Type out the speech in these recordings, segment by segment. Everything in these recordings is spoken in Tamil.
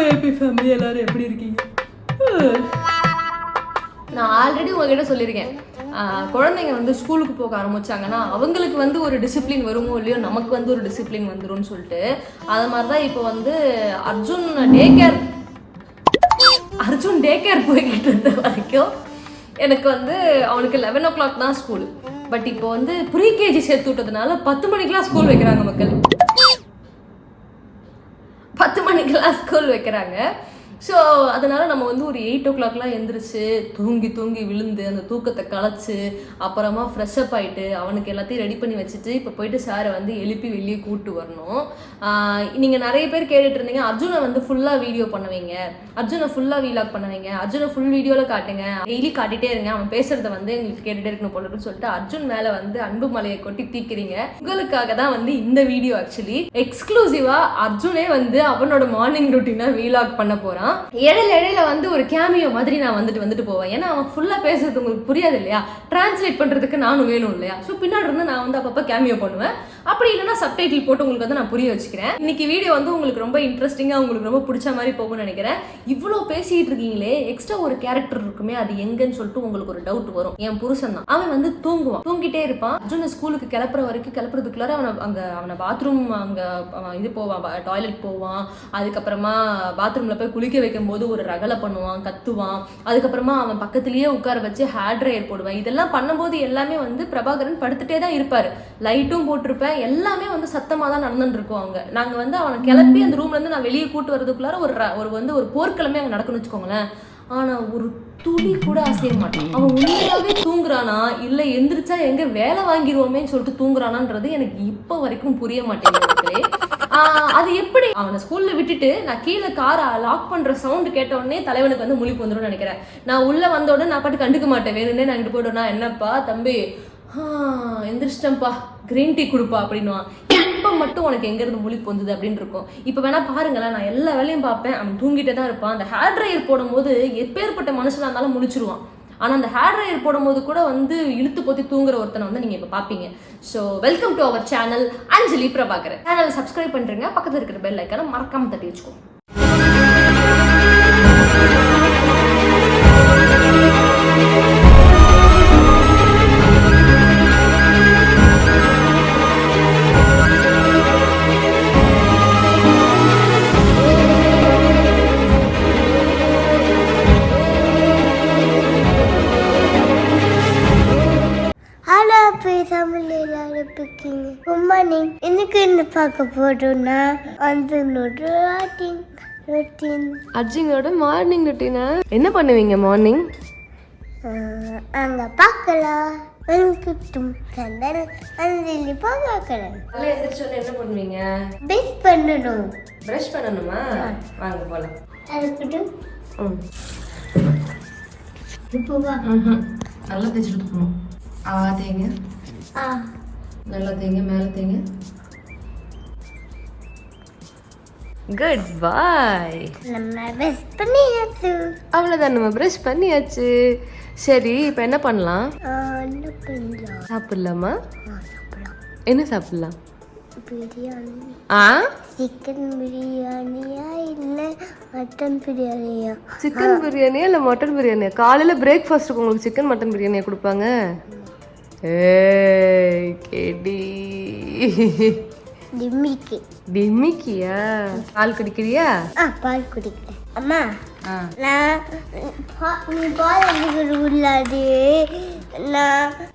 ஹாப்பி ஃபேமிலி, எல்லாரும் எப்படி இருக்கீங்க? நான் ஆல்ரெடி உங்ககிட்ட சொல்லியிருக்கேன், குழந்தைங்க வந்து ஸ்கூலுக்கு போக ஆரம்பிச்சாங்கன்னா அவங்களுக்கு வந்து ஒரு டிசிப்ளின் வருமோ இல்லையோ, நமக்கு வந்து ஒரு டிசிப்ளின் வந்துரும்னு சொல்லிட்டு. அது மாதிரி தான் இப்போ வந்து அர்ஜுன் டே கேர் போய்கிட்டு இருந்த வரைக்கும் எனக்கு வந்து அவனுக்கு 11 o'clock தான் ஸ்கூல். பட் இப்போ வந்து ப்ரீகேஜி சேர்த்து விட்டதுனால 10 மணிக்கெலாம் ஸ்கூல் வைக்கிறாங்க மக்கள். 10 மணிக்கெல்லாம் ஸ்கூல் வைக்கிறாங்க. ஸோ அதனால் நம்ம வந்து ஒரு 8 o'clockலாம் எழுந்திரிச்சு தூங்கி விழுந்து அந்த தூக்கத்தை களைச்சி அப்புறமா ஃப்ரெஷ்அப் ஆகிட்டு அவனுக்கு எல்லாத்தையும் ரெடி பண்ணி வச்சுட்டு இப்போ போயிட்டு சாரை வந்து எழுப்பி வெளியே கூப்பிட்டு வரணும். நீங்கள் நிறைய பேர் கேட்டுட்டு இருந்தீங்க, அர்ஜுனை வந்து ஃபுல்லாக வீடியோ பண்ணுவீங்க, அர்ஜுனை ஃபுல்லாக வீலாக் பண்ணுவீங்க, அர்ஜுனை ஃபுல் வீடியோவில் காட்டுங்க, டெய்லி காட்டிகிட்டே இருங்க, அவன் பேசுகிறத வந்து எங்களுக்கு கேட்டுகிட்டே இருக்கணும் போலன்னு சொல்லிட்டு அர்ஜுன் மேலே வந்து அன்பு மலையை கொட்டி தீக்கிறீங்க. உங்களுக்காக தான் வந்து இந்த வீடியோ ஆக்சுவலி எக்ஸ்க்ளூசிவாக அர்ஜுனே வந்து அவனோட மார்னிங் ரொட்டீனை வீலாக் பண்ண போகிறான். இடையில வந்து ஒரு கேமியோ மாதிரி நான் வந்துட்டு போவேன். ஏன்னா அவன் ஃபுல்லா பேசுறது உங்களுக்கு புரியாது இல்லையா, டிரான்ஸ்லேட் பண்றதுக்கு நானும் வேணும் இல்லையா. ஸோ பின்னாடி இருந்து நான் வந்து அப்பப்போ கேமியோ பண்ணுவேன். அப்படி இல்லைன்னா சப்டைட்டில் போட்டு உங்களுக்கு வந்து நான் புரிய வச்சுக்கிறேன். இன்னைக்கு வீடியோ வந்து உங்களுக்கு ரொம்ப இன்ட்ரெஸ்டிங்கா உங்களுக்கு ரொம்ப பிடிச்ச மாதிரி போகும்னு நினைக்கிறேன். இவ்வளோ பேசிட்டு இருக்கீங்களே, எக்ஸ்ட்ரா ஒரு கேரக்டர் இருக்குமே, அது எங்கன்னு சொல்லிட்டு உங்களுக்கு ஒரு டவுட் வரும். என் புருஷன் தான். அவன் வந்து தூங்கிட்டே இருப்பான். அர்ஜுன் ஸ்கூலுக்கு கிளப்புறதுக்குள்ளார அவனை பாத்ரூம் இது போவான், டாய்லெட் போவான். அதுக்கப்புறமா பாத்ரூம்ல போய் குளிக்க வைக்கும் போது ஒரு ரகலை பண்ணுவான், கத்துவான். அதுக்கப்புறமா அவன் பக்கத்திலேயே உட்கார வச்சு ஹேர் ட்ரையர் போடுவேன். இதெல்லாம் பண்ணும்போது எல்லாமே வந்து பிரபாகரன் படுத்துட்டே தான் இருப்பாரு. லைட்டும் போட்டிருப்பேன். எல்லாமே வந்து சத்தமா தான் நடந்துட்டு இருக்கோம். நாங்க வந்து அவனை கிளப்பி அந்த ரூம்ல இருந்து நான் வெளியே கூட்டு வரதுக்குள்ளார ஒரு போர்க்கிழமை அங்க நடக்கணும்னு வச்சுக்கோங்களேன். ஆனா ஒரு துளி கூட அசைய மாட்டான். அவன் உண்மையாவே தூங்குறானா இல்ல எந்திரிச்சா எங்க வேலை வாங்கிடுவோமேன்னு சொல்லிட்டு தூங்குறானான்றது எனக்கு இப்ப வரைக்கும் புரிய மாட்டேங்குது. அது எப்படி? அவனை ஸ்கூல்ல விட்டுட்டு நான் கீழே காரை லாக் பண்ற சவுண்ட் கேட்ட உடனே தலைவனுக்கு வந்து முழிப்பு வந்துடும் நினைக்கிறேன். நான் உள்ள வந்த உடனே நான் பாட்டு கண்டுக்க மாட்டேன். வேணும்னே நான் இங்கிட்டு போயிடுவேன். என்னப்பா தம்பி, எந்திரிச்சிட்டேன்ப்பா, கிரீன் டீ கொடுப்பா அப்படின்னுவான். இப்ப மட்டும் உனக்கு எங்க இருந்து முழிப்பு வந்தது அப்படின்னு இருக்கும். இப்ப வேணா பாருங்களேன், நான் எல்லா வேலையும் பார்ப்பேன், அவன் தூங்கிட்டே தான் இருப்பான். அந்த ஹேர் ட்ரையர் போடும் போது எப்பேற்பட்ட மனுஷனா இருந்தாலும் முழிச்சிருவான். ஆனா அந்த ஹேர் ட்ரையர் போடும்போது கூட வந்து இழுத்து போத்தி தூங்குற ஒருத்தனை வந்து நீங்க இப்ப பாப்பீங்க. So welcome to our channel Anjali Prabhakaran. சேனலை சப்ஸ்கிரைப் பண்றீங்க, பக்கத்துல இருக்கிற பெல் ஐக்கான மறக்காம தட்டி வச்சுக்கோங்க. இன்னைக்கு என்ன பார்க்க போறோம்னா அர்ஜுனோட மார்னிங் ரொட்டீனா. என்ன பண்ணுவீங்க மார்னிங்? அங்க பார்க்கலாம். என்ன பண்ணுவீங்க? பிரஷ் பண்ணணுமா? வாங்க போலாம். நல்லா தேய்ச்சிட்டு போகணும். தேங்க, நல்லா தேங்க, மேலே தேங்க. குட் பாய். அவ்வளோதான், நம்ம ப்ரஷ் பண்ணியாச்சு. சரி, இப்போ என்ன பண்ணலாம்? சாப்பிடலாமா? என்ன சாப்பிடலாம்? பிரியாணி. சிக்கன் பிரியாணியா இல்ல மட்டன் பிரியாணியா? சிக்கன் பிரியாணியா இல்ல மட்டன் பிரியாணியா? காலையில பிரேக்ஃபாஸ்ட்டுக்கு உங்களுக்கு சிக்கன் மட்டன் பிரியாணியா கொடுப்பாங்க? கேடி டிம்மிக்கியா? பால் குடிக்கிறியா? பால் குடிக்கிறேன். அம்மா, நான் நீ பால் உள்ளாது.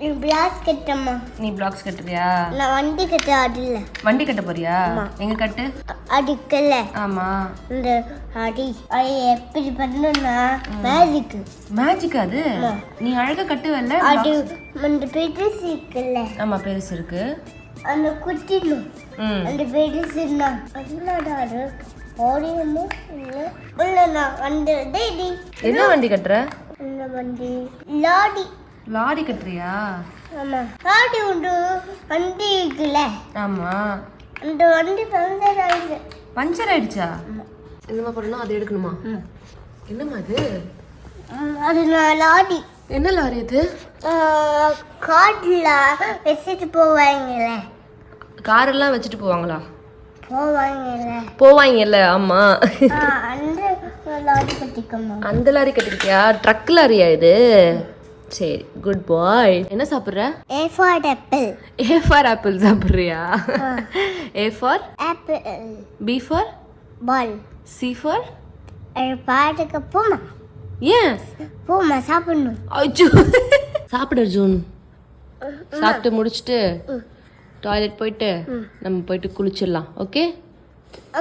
நீ பிளாக்ஸ் கட்டம்மா. நீ பிளாக்ஸ் கட்டுறியா? நான் வண்டி கட்ட ஆடல. வண்டி கட்ட போறியா? எங்க கட்டு? அடிக்கல. ஆமா, இந்த அடி அது எப்படி பண்ணணும்னா மேஜிக். அது நீ அழகா கட்டுவல்ல. அது அந்த பெருசு இருக்குல்ல. ஆமா, பெருசு இருக்கு. அந்த குட்டினும் அந்த பெருசுன்னா அதனால ஓடியமோ இல்ல அந்த டேடி. என்ன வண்டி கட்டுற? இந்த வண்டி லாரி கட்டுறியா? ஆமா, லாரி உண்டு. வண்டி இருக்குல்ல. ஆமா, அந்த வண்டி பஞ்சர் ஆயிடுச்சா? என்னமா பண்ணணும்? அதை எடுக்கணுமா? என்னம்மா அது? அது லாரி. என்ன லாரி அது? கார்ல வச்சுட்டு போவாங்கல்ல. காரெல்லாம் வச்சுட்டு போவாங்களா? போவாங்கல்ல. ஆமா, அந்த லாரி கட்டிக்கமா. அந்த லாரி கட்டிக்கிட்டியா? ட்ரக் லாரியா இது? சரி, குட் பாய். என்ன சாப்பிட்ற? A for apple. A for apple சாப்பிட்றியா? A for Apple. B for Ball. C for பாட்டுக்கு போமா. ஏன்? போமா சாப்பிடணும். அச்சோ, சாப்பிடு அர்ஜுன். சாப்பிட்டு முடிச்சுட்டு டாய்லெட் போயிட்டு நம்ம போயிட்டு குளிச்சிடலாம். ஓகே?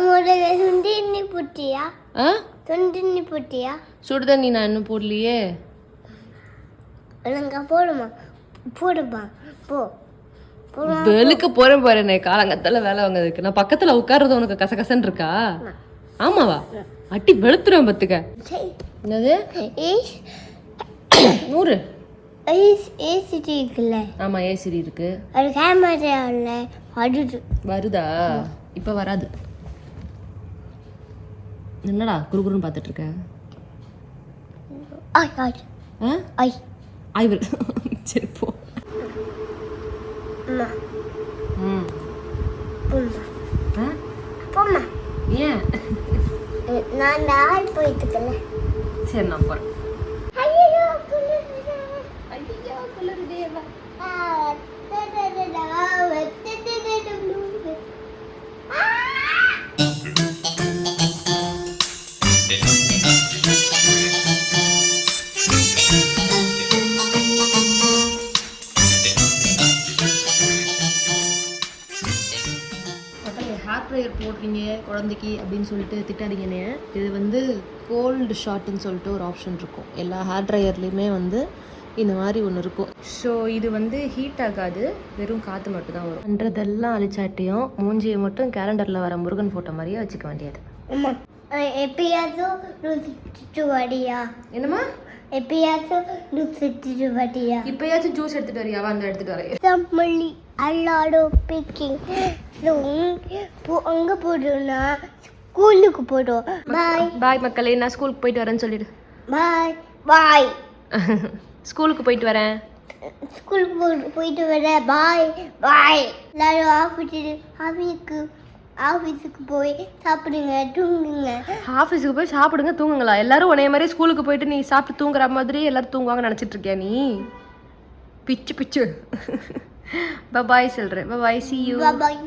முதல்ல சுண்டினி புட்டியா? ஆ, சுண்டினி புட்டியா? சுடுதண்ணி நான் இன்னும் போடலையே. ஒழுங்கா போடுமா. போடுமா. போ. வெளுக்க போறேன் பாரு, நான் காலங்கத்தால வேலை வாங்குறதுக்கு. நான் பக்கத்துல உட்கார்றது உனக்கு கசகசன்னு இருக்கா? ஆமாவா? அட்டி வெளுத்துருவேன் பத்துக்க. என்னது? 100. ஏசிடி இருக்குல்ல? ஆமா, ஏசிடி இருக்கு. அது கேமரா இல்ல அடுது வருதா? இப்ப வராது. என்னடா குறுகுறுன்னு பார்த்துட்டு இருக்க? ஐ ஐ ஆ? ஐ ஐ வில். சரி போ. அம்மா ம். போமா. ஆ? போமா. ஏன்? நான் ஆள் போயிட்டுக்கல. சரி, நான் போறேன். ஐயோ குளிருதே. ஐயோ குளிருதே. ஹேர் ட்ரையர் போடுறீங்க குழந்தைக்கு அப்படின்னு சொல்லிட்டு திட்டாதீங்கண்ணே. இது வந்து கோல்டு ஷாட்டுன்னு சொல்லிட்டு ஒரு ஆப்ஷன் இருக்கும். எல்லா ஹேர் ட்ரையர்லேயுமே வந்து இந்த மாதிரி ஒன்று இருக்கும். ஸோ இது வந்து ஹீட் ஆகாது, வெறும் காற்று மட்டும் தான் வரும். பண்ணுறதெல்லாம் அழிச்சாட்டியும் மூஞ்சியை மட்டும் கேலண்டரில் வர முருகன் ஃபோட்டோ மாதிரியே வச்சுக்க வேண்டியது. அம்மா எப்பயாச்சும் நூற்றி வடியா? என்னம்மா? எப்பயாச்சும் நூற்றி வடியா? இப்போயாச்சும் ஜூஸ் எடுத்துகிட்டு வரியா? வந்து எடுத்துகிட்டு வரேன். தமிழி அல்லாடோ பிக்கிங். அங்கே போடுறோம்னா ஸ்கூலுக்கு போடுவோம். பாய் பாய் மக்களே, நான் ஸ்கூலுக்கு போயிட்டு வரேன்னு சொல்லிடு. பாய் பாய். ஸ்கூலுக்கு போயிட்டு வரேன். ஸ்கூலுக்கு போயிட்டு வரேன். பாய் பாய். எல்லாரும் ஆஃபீஸுக்கு போய் சாப்பிடுங்க, தூங்குங்க. ஆஃபீஸுக்கு போய் சாப்பிடுங்க, தூங்குங்களா? எல்லாரும் உனைய மாதிரி ஸ்கூலுக்கு போயிட்டு நீ சாப்பிட்டு தூங்குற மாதிரி எல்லாரும் தூங்குவாங்க நினச்சிட்டு இருக்கியா நீ? பிச்சு பிச்சு. பாய் சொல்கிறேன். பாய், see you. பாய்.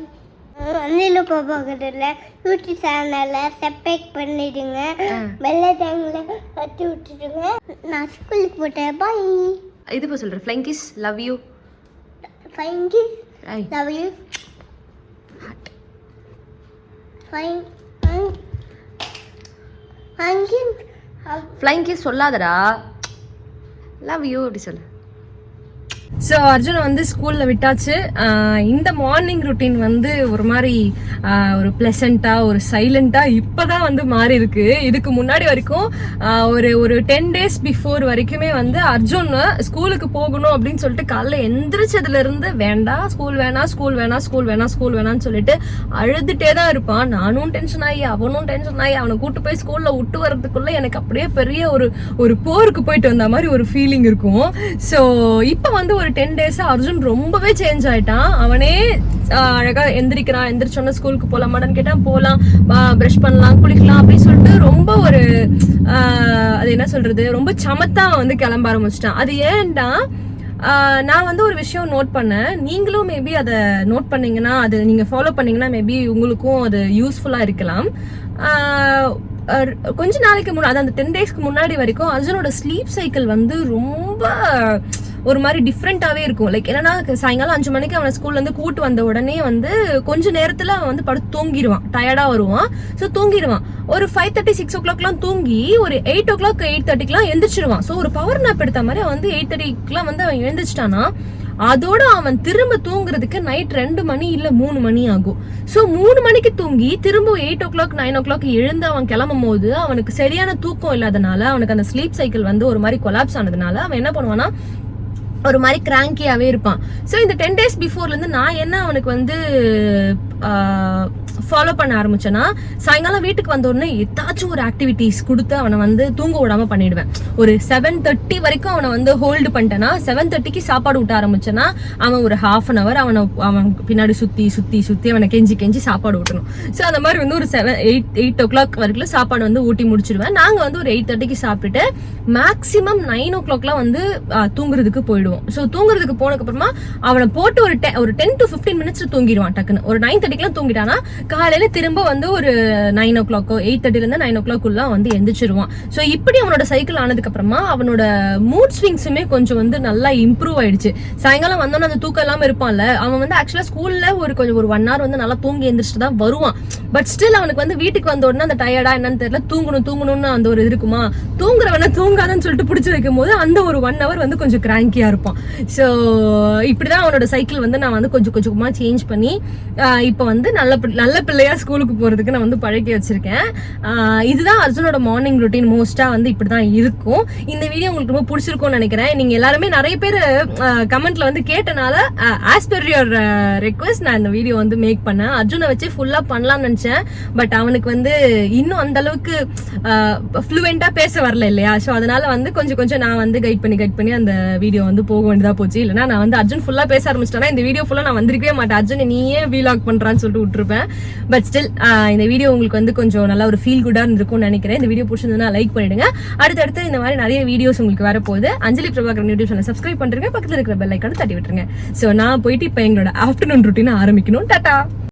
அண்ணிலும் பாப்பா கிட்ட யூடியூப் சேனலில் சப்ஸ்கிரைப் பண்ணிடுங்க. வெள்ளை டைமில் கட்டி விட்டுடுங்க. நான் ஸ்கூலுக்கு போட்டேன். பாய். இது இப்போ சொல்கிறேன். Flying kiss, love you. Flying kiss, love you. Flying kiss சொல்லாதடா, லவ் யூ அப்படி சொல்லு. ஸோ அர்ஜுனை வந்து ஸ்கூலில் விட்டாச்சு. இந்த மார்னிங் ருட்டீன் வந்து ஒரு மாதிரி ஒரு ப்ளசண்ட்டாக ஒரு சைலண்ட்டாக இப்போ தான் வந்து மாறி இருக்கு. இதுக்கு முன்னாடி வரைக்கும் ஒரு 10 days பிஃபோர் வரைக்குமே வந்து அர்ஜுன் ஸ்கூலுக்கு போகணும் அப்படின்னு சொல்லிட்டு காலைல எந்திரிச்சதுலேருந்து வேண்டாம், ஸ்கூல் வேணாம், ஸ்கூல் வேணாம், ஸ்கூல் வேணாம், ஸ்கூல் வேணாம்னு சொல்லிட்டு அழுதுகிட்டே தான் இருப்பான். நானும் டென்ஷன் ஆகி அவனும் டென்ஷன் ஆகி அவனை கூட்டு போய் ஸ்கூலில் விட்டு வர்றதுக்குள்ளே எனக்கு அப்படியே பெரிய ஒரு போருக்கு போயிட்டு வந்த மாதிரி ஒரு ஃபீலிங் இருக்கும். ஸோ இப்போ வந்து ஒரு 10 days அர்ஜுன் ரொம்பவே சேஞ்ச் ஆயிட்டான். அவனே அழகா எந்திரிக்கிறான். எந்திரிச்சோன்னா ஸ்கூலுக்கு போலாமான்னு கேட்டான். போலாம், ப்ரஷ் பண்ணலாம், குளிக்கலாம் அப்படின்னு சொல்லிட்டு ரொம்ப ஒரு அது என்ன சொல்றது, ரொம்ப சமத்தா வந்து கிளம்ப ஆரம்பிச்சிட்டான். அது ஏன்டா, நான் வந்து ஒரு விஷயம் நோட் பண்ணேன். நீங்களும் மேபி அதை நோட் பண்ணீங்கன்னா, அது நீங்க ஃபாலோ பண்ணீங்கன்னா மேபி உங்களுக்கும் அது யூஸ்ஃபுல்லா இருக்கலாம். கொஞ்ச நாளைக்கு முன்னாடி, அந்த 10 daysக்கு முன்னாடி வரைக்கும் அர்ஜுனோட ஸ்லீப் சைக்கிள் வந்து ரொம்ப ஒரு மாதிரி டிஃப்ரெண்டாவே இருக்கும். லைக் என்னன்னா, சாயங்காலம் 5 மணிக்கு அவனை ஸ்கூல்ல இருந்து கூட்டு வந்த உடனே வந்து கொஞ்ச நேரத்துல அவன் வந்து படுத்து தூங்கிடுவான். டயர்டா வருவான். ஸோ தூங்கிடுவான். ஒரு 5:30 6 o'clockலாம் தூங்கி ஒரு 8 o'clock 8:30க்குலாம் எந்திரிச்சிருவான். ஸோ ஒரு பவர் நாப் எடுத்த மாதிரி அவன் வந்து 8:30க்குலாம் வந்து அவன் எழுந்திரிச்சிட்டானா, அதோட அவன் திரும்ப தூங்குறதுக்கு நைட் 2 மணி இல்ல 3 மணி ஆகும். ஸோ 3 மணிக்கு தூங்கி திரும்ப 8 o'clock 9 o'clock எழுந்து அவன் கிளம்பும் போது அவனுக்கு சரியான தூக்கம் இல்லாதனால, அவனுக்கு அந்த ஸ்லீப் சைக்கிள் வந்து ஒரு மாதிரி கொலாப்ஸ் ஆனதுனால அவன் என்ன பண்ணுவான்னா, ஒரு மாதிரி கிராங்கியாவே இருப்பான். ஸோ இந்த 10 days பிஃபோர்ல இருந்து நான் என்ன அவனுக்கு வந்து ஃபாலோ பண்ண ஆரம்பிச்சேன்னா சாயங்காலம் வீட்டுக்கு வந்த உடனே ஏதாச்சும் ஒரு ஆக்டிவிட்டிஸ் கொடுத்து அவனை வந்து தூங்க விடாம பண்ணிடுவேன். ஒரு 7:30 வரைக்கும் அவனை வந்து ஹோல்டு பண்ணிட்டேன்னா 7:30க்கு சாப்பாடு விட்ட ஆரம்பிச்சேன்னா அவன் ஒரு ½ an hour அவன் பின்னாடி சுத்தி சுத்தி சுத்தி அவனை கெஞ்சி சாப்பாடு ஊட்டணும். ஸோ அந்த மாதிரி வந்து ஒரு 8 o'clock வரைக்கும் சாப்பாடு வந்து ஊட்டி முடிச்சிடுவேன். நாங்க வந்து ஒரு 8:30க்கு சாப்பிட்டுட்டு மேக்சிமம் 9 o'clock வந்து தூங்குறதுக்கு போயிடுவோம். ஸோ தூங்குறதுக்கு போனதுக்கு அப்புறமா அவனை போட்டு ஒரு 10 to 15 minutes தூங்கிடுவான் டக்குன்னு. ஒரு 9:30க்குலாம் தூங்கிட்டானா காலையில திரும்ப வந்து ஒரு 9 o'clock 8:30ல இருந்து 9 o'clock உள்ள வந்து எந்திரிச்சிருவான். ஸோ இப்படி அவனோட சைக்கிள் ஆனதுக்கு அப்புறமா அவனோட மூட் ஸ்விங்ஸுமே கொஞ்சம் வந்து நல்லா இம்ப்ரூவ் ஆயிடுச்சு. சாயங்காலம் வந்தோன்னா அந்த தூக்கம் இல்லாம இருப்பான்ல, அவன் வந்து ஆக்சுவலா ஸ்கூல்ல ஒரு 1 hour வந்து நல்லா தூங்கி எந்திரிச்சிட்டு தான் வருவான். பட் ஸ்டில் அவனுக்கு வந்து வீட்டுக்கு வந்த உடனே அந்த டயர்டா என்னன்னு தெரியல, தூங்கணும்னு அந்த ஒரு இது இருக்குமா, தூங்குறவன தூங்காதன்னு சொல்லிட்டு பிடிச்சி வைக்கும் போது அந்த ஒரு 1 hour வந்து கொஞ்சம் கிராங்கியா இருப்பான். ஸோ இப்படிதான் அவனோட சைக்கிள் வந்து நான் வந்து கொஞ்சம் கொஞ்சமா சேஞ்ச் பண்ணி இப்போ வந்து நல்ல பிள்ளையா ஸ்கூலுக்கு போறதுக்கு நான் வந்து பழக்கி வச்சிருக்கேன். இதுதான் அர்ஜுனோட மார்னிங் ரொட்டீன். மோஸ்டா வந்து இப்படிதான் இருக்கும். இந்த வீடியோ உங்களுக்கு ரொம்ப பிடிச்சிருக்கும்னு நினைக்கிறேன். நீங்க எல்லாருமே நிறைய பேர் கமெண்ட்ல வந்து கேட்டனால ஆஸ் பெர் யுவர் ரெக்வெஸ்ட் நான் இந்த வீடியோ வந்து மேக் பண்ணேன். அர்ஜுனை வச்சு ஃபுல்லா பண்ணலாம்னு நினைச்சேன். பட் அவனுக்கு வந்து இன்னும் அந்த அளவுக்கு ஃப்ளூவெண்டா பேச வரல இல்லையா. ஸோ அதனால வந்து கொஞ்சம் நான் வந்து கைட் பண்ணி அந்த வீடியோ வந்து போக வேண்டியதா போச்சு. இல்லைன்னா நான் வந்து அர்ஜுன் ஃபுல்லா பேச ஆரம்பிச்சிட்டேன்னா இந்த வீடியோ ஃபுல்லா நான் வந்திருக்கவே மாட்டேன். அர்ஜுன் நீயே வீலாக் பண்றான்னு சொல்லிட்டு விட்டுருப்பேன். பட் ஸ்டில் இந்த வீடியோ உங்களுக்கு வந்து கொஞ்சம் நல்லா ஒரு ஃபீல் குட்டா இருந்திருக்கும்னு நினைக்கிறேன். இந்த வீடியோ பிடிச்சிருந்தா லைக் பண்ணிடுங்க. அடுத்தடுத்து இந்த மாதிரி நிறைய வீடியோஸ் உங்களுக்கு வரப்போகுது. அஞ்சலி பிரபாகரன் யூடியூப் சேனல் சப்ஸ்கிரைப் பண்றீங்க, பக்கத்துல இருக்கிற பெல் ஐக்கான தட்டி விட்டுருங்க. சோ நான் போயிட்டு இப்ப எங்களோட ஆஃப்டர்நூன் ரொட்டீன் ஆரம்பிக்கணும். டாடா.